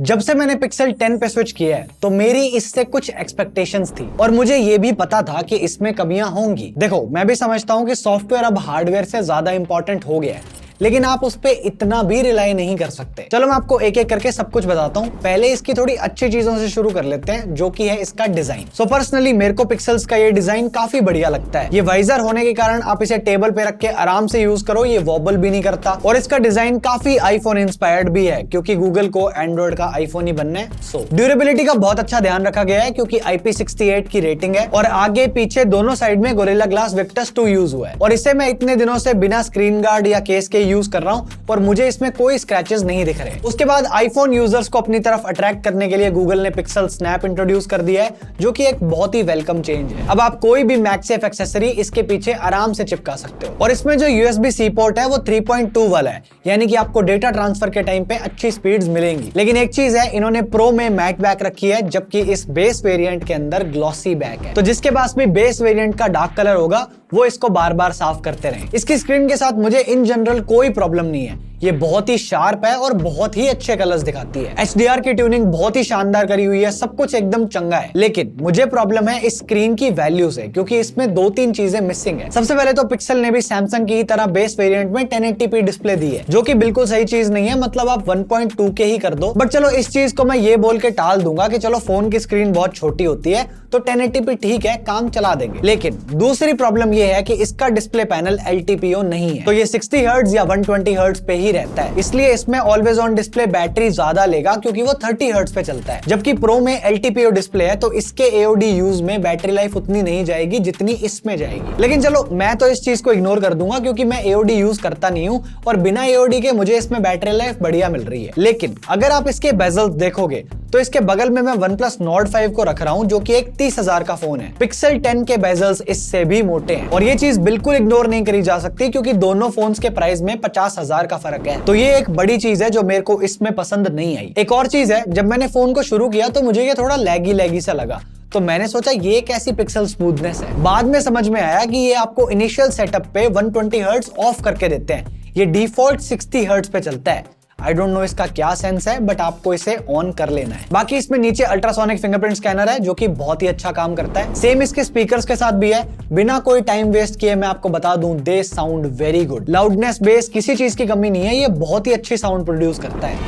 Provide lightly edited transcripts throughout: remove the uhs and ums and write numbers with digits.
जब से मैंने पिक्सल 10 पे स्विच किया है तो मेरी इससे कुछ एक्सपेक्टेशंस थी और मुझे ये भी पता था कि इसमें कमियां होंगी। देखो, मैं भी समझता हूं कि सॉफ्टवेयर अब हार्डवेयर से ज्यादा इंपॉर्टेंट हो गया है, लेकिन आप उस पे इतना भी रिलाई नहीं कर सकते। चलो मैं आपको एक एक करके सब कुछ बताता हूँ। पहले इसकी थोड़ी अच्छी चीजों से शुरू कर लेते हैं, जो कि है इसका डिजाइन। सो पर्सनली मेरे को पिक्सल्स का ये डिजाइन काफी बढ़िया लगता है। ये वाइजर होने के कारण आप इसे टेबल पे रख के आराम से यूज करो, ये वॉबल भी नहीं करता। और इसका डिजाइन काफी आईफोन इंस्पायर्ड भी है, क्योंकि गूगल को एंड्रॉइड का आईफोन ही बनना है। सो ड्यूरेबिलिटी का बहुत अच्छा ध्यान रखा गया है, क्योंकि IP68 की रेटिंग है और आगे पीछे दोनों साइड में गोरिल्ला ग्लास विक्टस 2 यूज हुआ है। और इसे मैं इतने दिनों से बिना स्क्रीन गार्ड या केस के यूज कर रहा हूँ और मुझे इसमें कोई स्क्रैचेस नहीं दिख रहे। उसके बाद आईफोन यूजर्स को अपनी तरफ अट्रैक्ट करने के लिए गूगल ने पिक्सल स्नैप इंट्रोड्यूस कर दिया है, जो कि एक बहुत ही वेलकम चेंज है। अब आप कोई भी मैगसेफ एक्सेसरी इसके पीछे आराम से चिपका सकते हो। और इसमें जो USB-C पोर्ट है वो 3.2 वाला है, यानी कि आपको डेटा ट्रांसफर के टाइम पे अच्छी स्पीड्स मिलेंगी। लेकिन एक चीज है, इन्होंने प्रो में मैट बैक रखी है, जबकि इस बेस वेरिएंट के अंदर ग्लॉसी बैक है। तो जिसके पास भी बेस वेरिएंट का डार्क कलर होगा वो इसको बार बार साफ करते रहें। इसकी स्क्रीन के साथ मुझे इन जनरल कोई प्रॉब्लम नहीं है। ये बहुत ही शार्प है और बहुत ही अच्छे कलर्स दिखाती है। HDR की ट्यूनिंग बहुत ही शानदार करी हुई है, सब कुछ एकदम चंगा है। लेकिन मुझे प्रॉब्लम है इस स्क्रीन की वैल्यू से, क्योंकि इसमें 2-3 चीजें मिसिंग है। सबसे पहले तो पिक्सल ने भी सैमसंग की तरह बेस वेरिएंट में 1080p डिस्प्ले दी है, जो कि बिल्कुल सही चीज नहीं है। मतलब आप 1.2 के ही कर दो। बट चलो इस चीज को मैं ये बोल के टाल दूंगा कि चलो फोन की स्क्रीन बहुत छोटी होती है तो 1080p ठीक है, काम चला देंगे। लेकिन दूसरी प्रॉब्लम ये है कि इसका डिस्प्ले पैनल LTPO नहीं है, तो ये 60 हर्ट्ज या 120 हर्ट्ज पे ही रहता है। इसलिए इसमें ऑलवेज ऑन डिस्प्ले बैटरी ज्यादा लेगा, क्योंकि वो 30 हर्ट्ज पे चलता है। जबकि प्रो में LTPO डिस्प्ले है, तो इसके AOD यूज में बैटरी लाइफ उतनी नहीं जाएगी जितनी इसमें जाएगी। लेकिन चलो मैं तो इस चीज को इग्नोर कर दूंगा, क्योंकि मैं AOD यूज करता नहीं हूं और बिना AOD के मुझे इसमें बैटरी लाइफ बढ़िया मिल रही है। लेकिन अगर आप इसके बेजल्स देखोगे तो इसके बगल में मैं OnePlus Nord 5 को रख रहा हूं, जो कि एक 30,000 का फोन है। पिक्सल 10 के बेजल्स इससे भी मोटे हैं और ये चीज बिल्कुल इग्नोर नहीं करी जा सकती, क्योंकि दोनों फोन्स के प्राइस में 50,000 का फर्क है। तो ये एक बड़ी चीज है जो मेरे को इसमें पसंद नहीं आई। एक और चीज है, जब मैंने फोन को शुरू किया तो मुझे ये थोड़ा लैगी सा लगा, तो मैंने सोचा ये कैसी पिक्सल स्मूथनेस है। बाद में समझ में आया कि ये आपको इनिशियल सेटअप पे 120 हर्ट्ज ऑफ करके देते हैं। ये डिफॉल्ट 60 हर्ट्ज पे चलता है। आई डोंट नो इसका क्या सेंस है, बट आपको इसे ऑन कर लेना है। बाकी इसमें नीचे अल्ट्रासोनिक फिंगरप्रिंट स्कैनर है, जो कि बहुत ही अच्छा काम करता है। सेम इसके स्पीकर्स के साथ भी है। बिना कोई टाइम वेस्ट किए मैं आपको बता दूं, they sound very good. Loudness, bass, किसी चीज की कमी नहीं है। ये बहुत ही अच्छी साउंड प्रोड्यूस करता है।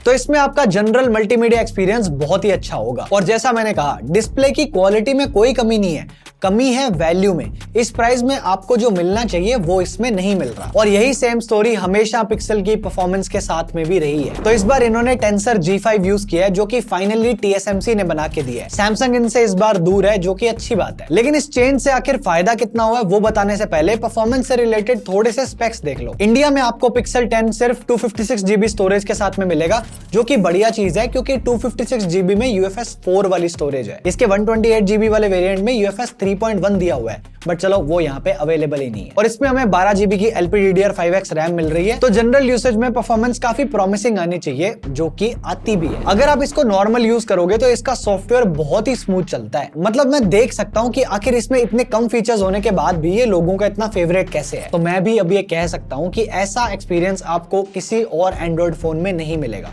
तो इसमें आपका जनरल मल्टीमीडिया एक्सपीरियंस बहुत ही अच्छा होगा। और जैसा मैंने कहा, डिस्प्ले की क्वालिटी में कोई कमी नहीं है, कमी है वैल्यू में। इस प्राइस में आपको जो मिलना चाहिए वो इसमें नहीं मिल रहा। और यही सेम स्टोरी हमेशा पिक्सल की परफॉर्मेंस के साथ में भी रही है। तो इस बार इन्होंने टेंसर G5 यूज किया है, जो कि फाइनली TSMC ने बना के दिया है। सैमसंग इनसे इस बार दूर है, जो कि अच्छी बात है। लेकिन इस चेंज से आखिर फायदा कितना हुआ है वो बताने से पहले परफॉर्मेंस से रिलेटेड थोड़े से स्पेक्स देख लो। इंडिया में आपको पिक्सल 10 सिर्फ 256 GB स्टोरेज के साथ में मिलेगा, जो कि बढ़िया चीज है, क्योंकि 256 GB में UFS 4 वाली स्टोरेज है। इसके 128 GB वाले वेरिएंट में UFS 3.1 दिया हुआ है, बट चलो वो यहाँ पे अवेलेबल ही नहीं है। और इसमें हमें 12 GB की LPDDR5X रैम मिल रही है, तो जनरल यूसेज में परफॉर्मेंस काफी प्रॉमिसिंग आनी चाहिए, जो कि आती भी है। अगर आप इसको नॉर्मल यूज करोगे तो इसका सॉफ्टवेयर बहुत ही स्मूथ चलता है। मतलब मैं देख सकता हूँ कि आखिर इसमें इतने कम फीचर्स होने के बाद भी ये लोगों का इतना फेवरेट कैसे है। तो मैं भी अब ये कह सकता हूँ कि ऐसा एक्सपीरियंस आपको किसी और एंड्रॉइड फोन में नहीं मिलेगा।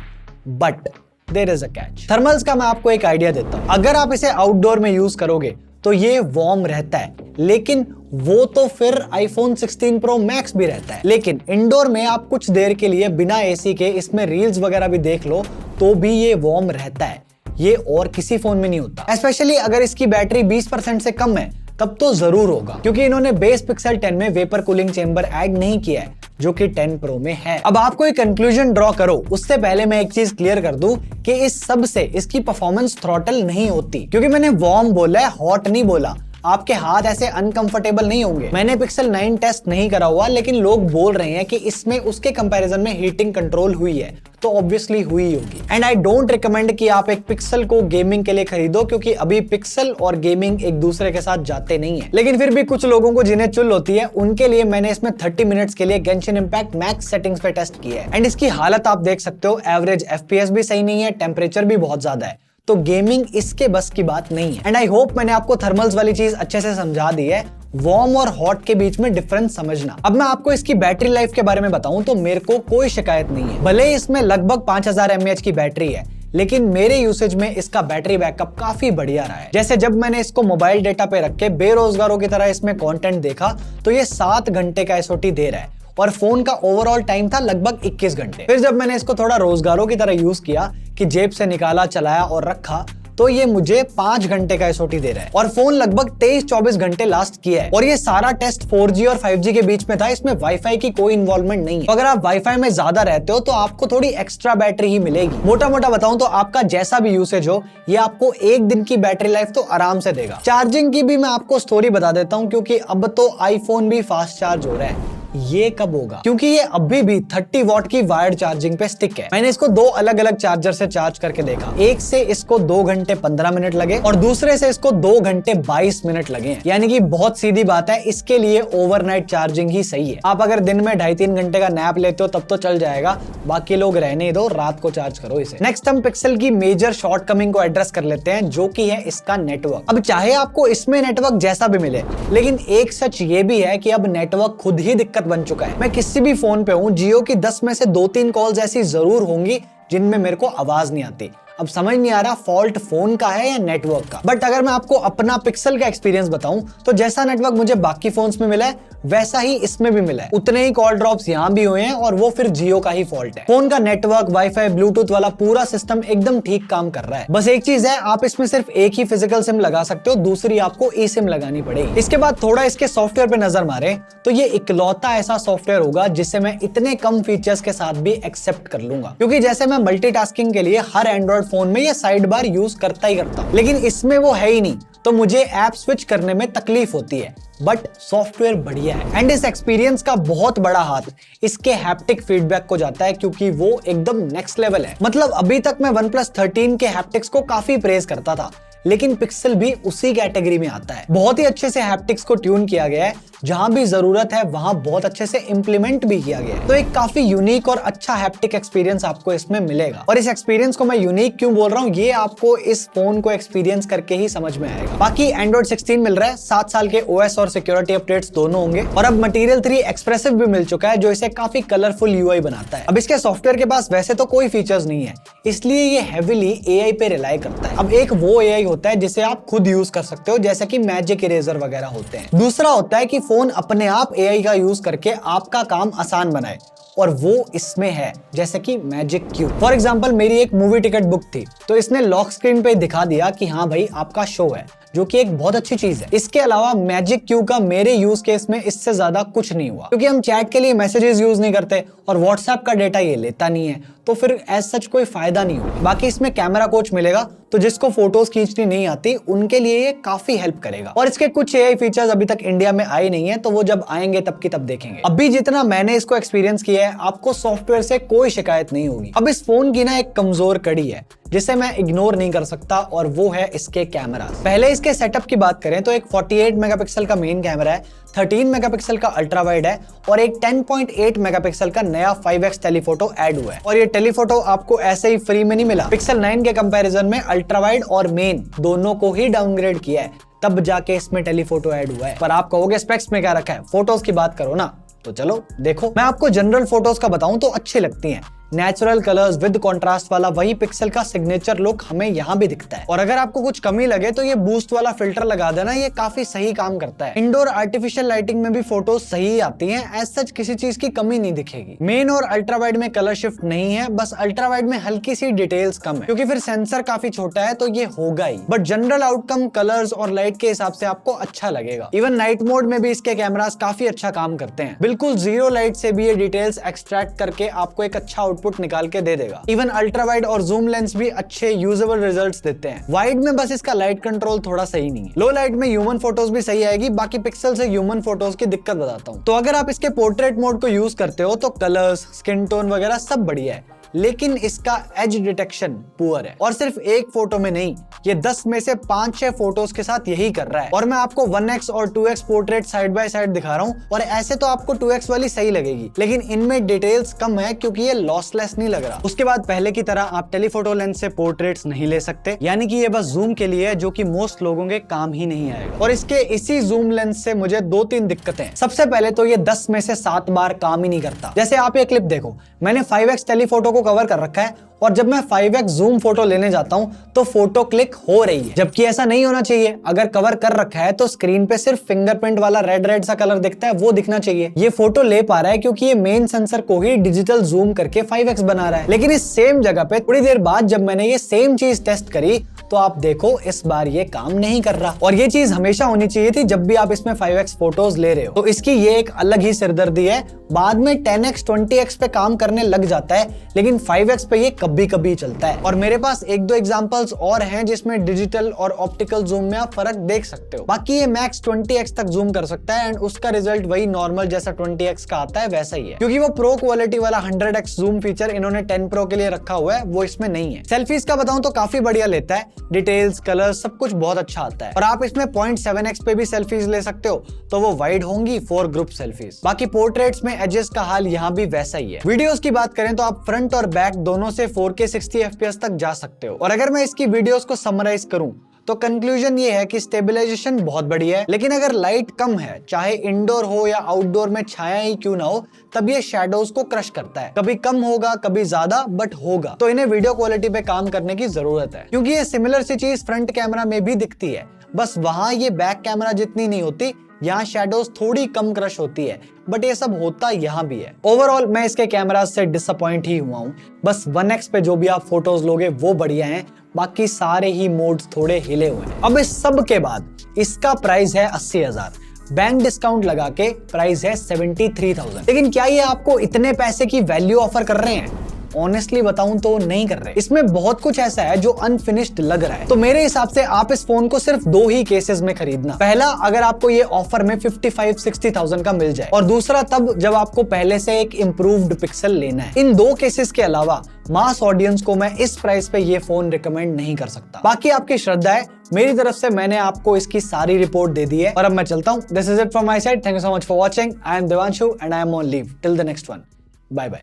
But there is a catch. Thermals का मैं आपको एक आइडिया देता हूँ। अगर आप इसे आउटडोर में यूज करोगे तो ये वार्म रहता है, लेकिन वो तो फिर iPhone 16 Pro Max भी रहता है। लेकिन इंडोर में आप कुछ देर के लिए बिना AC के इसमें रील्स वगैरह भी देख लो तो भी ये वार्म रहता है। ये और किसी फोन में नहीं होता। स्पेशली अगर इसकी बैटरी 20% से कम है तब तो जरूर होगा, क्योंकि इन्होंने बेस पिक्सल 10 में वेपर कूलिंग चेंबर ऐड नहीं किया है, जो कि 10 Pro में है। अब आप कोई कंक्लूजन ड्रॉ करो उससे पहले मैं एक चीज क्लियर कर दूं कि इस सब से इसकी परफॉर्मेंस थ्रॉटल नहीं होती, क्योंकि मैंने वार्म बोला है, हॉट नहीं बोला। आपके हाथ ऐसे अनकंफर्टेबल नहीं होंगे। मैंने पिक्सल 9 टेस्ट नहीं करा हुआ, लेकिन लोग बोल रहे हैं कि इसमें उसके कंपैरिजन में हीटिंग कंट्रोल हुई है, तो ऑब्वियसली हुई होगी। एंड आई डोंट रिकमेंड कि आप एक पिक्सल को गेमिंग के लिए खरीदो, क्योंकि अभी पिक्सल और गेमिंग एक दूसरे के साथ जाते नहीं है। लेकिन फिर भी कुछ लोगों को जिन्हें चुल होती है, उनके लिए मैंने इसमें 30 मिनट्स के लिए गेंशिन इंपैक्ट मैक्स सेटिंग्स पे टेस्ट किया है। एंड इसकी हालत आप देख सकते हो, एवरेज FPS भी सही नहीं है, टेम्परेचर भी बहुत ज्यादा है। तो गेमिंग इसके बस की बात नहीं है। एंड आई होप मैंने आपको थर्मल्स वाली चीज अच्छे से समझा दी है। वार्म और हॉट के बीच में डिफरेंस समझना। अब मैं आपको इसकी बैटरी लाइफ के बारे में बताऊं तो मेरे को कोई शिकायत नहीं है। भले ही इसमें लगभग 5000 mAh की बैटरी है, लेकिन मेरे यूसेज में इसका बैटरी बैकअप काफी बढ़िया रहा है। जैसे जब मैंने इसको मोबाइल डेटा पे रख के बेरोजगारों की तरह इसमें कंटेंट देखा तो ये 7 घंटे का एसओटी दे रहा है और फोन का ओवरऑल टाइम था लगभग 21 घंटे। फिर जब मैंने इसको थोड़ा रोजगारों की तरह यूज किया कि जेब से निकाला, चलाया और रखा, तो ये मुझे 5 घंटे का एसओटी दे रहा है और फोन लगभग 23-24 घंटे लास्ट किया है। और ये सारा टेस्ट 4G और 5G के बीच में था, इसमें वाईफाई की कोई इन्वॉल्वमेंट नहीं है। तो अगर आप वाईफाई में ज्यादा रहते हो तो आपको थोड़ी एक्स्ट्रा बैटरी ही मिलेगी। मोटा मोटा बताऊं तो आपका जैसा भी यूसेज हो, ये आपको 1 दिन की बैटरी लाइफ तो आराम से देगा। चार्जिंग की भी मैं आपको स्टोरी बता देता हूँ, क्योंकि अब तो आईफोन भी फास्ट चार्ज हो रहा है। ये कब होगा? क्योंकि ये अभी भी 30 वॉट की वायर्ड चार्जिंग पे स्टिक है। मैंने इसको 2 अलग अलग चार्जर से चार्ज करके देखा। एक से इसको 2 घंटे 15 मिनट लगे और दूसरे से इसको 2 घंटे 22 मिनट लगे। यानी कि बहुत सीधी बात है, इसके लिए ओवरनाइट चार्जिंग ही सही है। आप अगर दिन में 2.5-3 घंटे का नैप लेते हो तब तो चल जाएगा, बाकी लोग रहने दो, रात को चार्ज करो इसे। नेक्स्ट हम पिक्सल की मेजर शॉर्टकमिंग को एड्रेस कर लेते हैं, जो कि है इसका नेटवर्क। अब चाहे आपको इसमें नेटवर्क जैसा भी मिले, लेकिन एक सच ये भी है कि अब नेटवर्क खुद ही दिक्कत बन चुका है। मैं किसी भी फोन पे हूं, जियो की 10 में से 2-3 कॉल्स ऐसी जरूर होंगी जिनमें मेरे को आवाज नहीं आती। अब समझ नहीं आ रहा फॉल्ट फोन का है या नेटवर्क का। बट अगर मैं आपको अपना पिक्सल का एक्सपीरियंस बताऊं तो जैसा नेटवर्क मुझे बाकी फोन्स में मिला है वैसा ही इसमें भी मिला है। उतने ही कॉल ड्रॉप्स यहाँ भी हुए हैं और वो फिर जियो का ही फॉल्ट है। फोन का नेटवर्क, वाईफाई, ब्लूटूथ वाला पूरा सिस्टम एकदम ठीक काम कर रहा है। बस एक चीज है, आप इसमें सिर्फ एक ही फिजिकल सिम लगा सकते हो, दूसरी आपको ई सिम लगानी पड़ेगी। इसके बाद थोड़ा इसके सॉफ्टवेयर पे नजर मारे तो ये इकलौता ऐसा सॉफ्टवेयर होगा जिसे मैं इतने कम फीचर्स के साथ भी एक्सेप्ट कर लूंगा, क्योंकि जैसे मैं मल्टीटास्किंग के लिए हर एंड्रॉइड फोन में ये साइड बार यूज करता ही करता हूं, लेकिन इसमें वो है ही नहीं, तो मुझे ऐप स्विच करने में तकलीफ होती है। बट सॉफ्टवेयर बढ़िया है एंड इस एक्सपीरियंस का बहुत बड़ा हाथ इसके हैप्टिक फीडबैक को जाता है, क्योंकि वो एकदम नेक्स्ट लेवल है। मतलब अभी तक मैं OnePlus 13 के हैप्टिक्स को काफी प्रेज करता था, लेकिन पिक्सल भी उसी कैटेगरी में आता है। बहुत ही अच्छे से हैप्टिक्स को ट्यून किया गया है, जहां भी जरूरत है वहां बहुत अच्छे से इंप्लीमेंट भी किया गया है। तो एक काफी यूनिक और अच्छा हैप्टिक एक्सपीरियंस आपको इसमें मिलेगा। और इस एक्सपीरियंस को मैं यूनिक क्यों बोल रहा हूँ, ये आपको इस फोन को एक्सपीरियंस करके ही समझ में आएगा। बाकी एंड्रॉइड 16 मिल रहा है, 7 साल के OS और सिक्योरिटी अपडेट्स दोनों होंगे, और अब मटेरियल 3 एक्सप्रेसिव भी मिल चुका है, जो इसे काफी कलरफुल UI बनाता है। अब इसके सॉफ्टवेयर के पास वैसे तो कोई फीचर्स नहीं है, इसलिए ये हेविली AI पे रिलाई करता है। अब एक वो AI होता है जिसे आप खुद यूज कर सकते हो, जैसे कि मैजिक इरेजर वगैरह होते हैं। दूसरा होता है कि फोन अपने आप AI का यूज करके आपका काम आसान बनाए, और वो इसमें है, जैसे कि मैजिक क्यूब। फॉर एग्जांपल मेरी एक मूवी टिकट बुक थी, तो इसने लॉक स्क्रीन पे दिखा दिया कि हाँ भाई आपका शो है, जो कि एक बहुत अच्छी चीज है। इसके अलावा मैजिक क्यू का मेरे यूज केस में इससे ज्यादा कुछ नहीं हुआ, क्योंकि हम चैट के लिए मैसेजेस यूज नहीं करते और व्हाट्सएप का डेटा ये लेता नहीं है, तो फिर एज सच कोई फायदा नहीं हुआ। बाकी इसमें कैमरा कोच मिलेगा, तो जिसको फोटोज खींचनी नहीं आती उनके लिए ये काफी हेल्प करेगा। और इसके कुछ AI फीचर्स अभी तक इंडिया में आए नहीं है, तो वो जब आएंगे तब की तब देखेंगे। अभी जितना मैंने इसको एक्सपीरियंस किया है, आपको सॉफ्टवेयर से कोई शिकायत नहीं होगी। अब इस फोन की ना एक कमजोर कड़ी है जिसे मैं इग्नोर नहीं कर सकता, और वो है इसके कैमरा। पहले इसके सेटअप की बात करें तो एक 48 मेगापिक्सल का मेन कैमरा है, 13 मेगापिक्सल का अल्ट्रा वाइड है, और एक 10.8 मेगापिक्सल का नया 5x टेलीफोटो ऐड हुआ है। और ये टेलीफोटो आपको ऐसे ही फ्री में नहीं मिला। पिक्सल 9 के कंपैरिजन में अल्ट्रा वाइड और मेन दोनों को ही डाउनग्रेड किया है, तब जाके इसमें टेलीफोटो ऐड हुआ है। पर आप कहोगे स्पेक्स में क्या रखा है, फोटोज की बात करो ना, तो चलो देखो। मैं आपको जनरल फोटोज का बताऊं तो अच्छी लगती हैं, नेचुरल कलर्स विद कंट्रास्ट वाला वही पिक्सल का सिग्नेचर लुक हमें यहाँ भी दिखता है। और अगर आपको कुछ कमी लगे तो ये बूस्ट वाला फिल्टर लगा देना, ये काफी सही काम करता है। इंडोर आर्टिफिशियल लाइटिंग में भी फोटोज सही आती हैं, एज सच किसी चीज की कमी नहीं दिखेगी। मेन और अल्ट्रा वाइड में कलर शिफ्ट नहीं है, बस अल्ट्रा वाइड में हल्की सी डिटेल्स कम है, क्योंकि फिर सेंसर काफी छोटा है तो ये होगा ही। बट जनरल आउटकम कलर्स और लाइट के हिसाब से आपको अच्छा लगेगा। इवन नाइट मोड में भी इसके कैमरास काफी अच्छा काम करते हैं। बिल्कुल जीरो लाइट से भी ये डिटेल्स एक्सट्रैक्ट करके आपको एक अच्छा आउटपुट निकाल के दे देगा। इवन अल्ट्रा वाइड और जूम लेंस भी अच्छे यूजेबल रिजल्ट्स देते हैं। वाइड में बस इसका लाइट कंट्रोल थोड़ा सही नहीं है। लो लाइट में ह्यूमन फोटोज भी सही आएगी। बाकी पिक्सल से ह्यूमन फोटोज की दिक्कत बताता हूँ। तो अगर आप इसके पोर्ट्रेट मोड को यूज करते हो तो कलर्स, स्किन टोन वगैरह सब बढ़िया है, लेकिन इसका एज डिटेक्शन पुअर है। और सिर्फ एक फोटो में नहीं, ये 10 में से 5-6 फोटोज के साथ यही कर रहा है। और मैं आपको 1x और 2x portrait side by side दिखा रहा हूँ, और ऐसे तो आपको 2x वाली सही लगेगी, लेकिन इनमें डिटेल्स कम है क्योंकि ये लॉसलेस नहीं लग रहा। उसके बाद पहले की तरह आप टेलीफोटो लेंस से पोर्ट्रेट्स नहीं ले सकते, यानी कि ये बस जूम के लिए है, जो कि मोस्ट लोगों के काम ही नहीं आएगा। और इसके इसी जूम लेंस से मुझे 2-3 दिक्कतें हैं। सबसे पहले तो ये 10 में से 7 बार काम ही नहीं करता। जैसे आप ये क्लिप देखो, मैंने 5x टेलीफोटो को कवर कर रखा है, और जब मैं 5x जूम फोटो लेने जाता हूं तो फोटो क्लिक हो रही है, जबकि ऐसा नहीं होना चाहिए। अगर कवर कर रखा है तो स्क्रीन पे सिर्फ फिंगरप्रिंट वाला रेड सा कलर दिखता है, वो दिखना चाहिए। ये फोटो ले पा रहा है क्योंकि ये मेन सेंसर को ही डिजिटल जूम करके 5x बना रहा है। लेकिन इस सेम जगह पे थोड़ी देर बाद जब मैंने ये सेम चीज टेस्ट करी तो आप देखो इस बार ये काम नहीं कर रहा। और ये चीज हमेशा होनी चाहिए थी जब भी आप इसमें 5x फोटोज ले रहे हो। तो इसकी ये एक अलग ही सिरदर्दी है। बाद में 10x 20x पे काम करने लग जाता है, लेकिन 5x पे ये कभी कभी चलता है। और मेरे पास 1-2 एग्जांपल्स और हैं जिसमें डिजिटल और ऑप्टिकल जूम में आप फर्क देख सकते हो। बाकी ये मैक्स 20x तक जूम कर सकता है, एंड उसका रिजल्ट वही नॉर्मल जैसा 20x का आता है वैसा ही है, क्योंकि वो प्रो क्वालिटी वाला 100x जूम फीचर इन्होंने 10 प्रो के लिए रखा हुआ है, वो इसमें नहीं है। सेल्फीज का बताऊं तो काफी बढ़िया लेता है, डिटेल्स, कलर सब कुछ बहुत अच्छा आता है। और आप इसमें 0.7x पे भी सेल्फीज ले सकते हो, तो वो वाइड होंगी फॉर ग्रुप सेल्फीज। बाकी पोर्ट्रेट्स में एजेस का हाल यहाँ भी वैसा ही है। वीडियोस की बात करें तो आप फ्रंट और बैक दोनों से 4K 60 FPS तक जा सकते हो। और अगर मैं इसकी वीडियोस को समराइज करूं तो कंक्लूजन ये है कि स्टेबलाइजेशन बहुत बढ़िया है, लेकिन अगर लाइट कम है, चाहे इंडोर हो या आउटडोर में छाया ही क्यों ना हो, तब ये शैडोज को क्रश करता है। कभी कम होगा, कभी ज्यादा, बट होगा। तो इन्हें वीडियो क्वालिटी पे काम करने की जरूरत है, क्योंकि ये सिमिलर सी चीज फ्रंट कैमरा में भी दिखती है, बस वहां ये बैक कैमरा जितनी नहीं होती। यहाँ शैडोज थोड़ी कम क्रश होती है, बट ये सब होता यहाँ भी है। ओवरऑल मैं इसके कैमरा से डिसअपॉइंट ही हुआ हूँ। बस 1x पे जो भी आप फोटोज लोगे वो बढ़िया हैं, बाकी सारे ही मोड्स थोड़े हिले हुए हैं। अब इस सब के बाद इसका प्राइस है 80,000, बैंक डिस्काउंट लगा के प्राइस है 73,000। लेकिन क्या ये आपको इतने पैसे की वैल्यू ऑफर कर रहे हैं? ऑनेस्टली बताऊं तो नहीं कर रहे। इसमें बहुत कुछ ऐसा है जो अनफिनिश्ड लग रहा है। तो मेरे हिसाब से आप इस फोन को सिर्फ 2 ही केसेस में खरीदना। पहला, अगर आपको ये ऑफर में 55-60,000 का मिल जाए, और दूसरा तब जब आपको पहले से एक इंप्रूव्ड पिक्सल लेना है। इन 2 केसेस के अलावा मास ऑडियंस को मैं इस प्राइस पे ये फोन रिकमेंड नहीं कर सकता। बाकी आपकी श्रद्धा है, मेरी तरफ से मैंने आपको इसकी सारी रिपोर्ट दे दी है, और अब मैं चलता हूं। This is it from my side. Thank you so much for watching. I am Devanshu and I am on leave till the next one. Bye bye.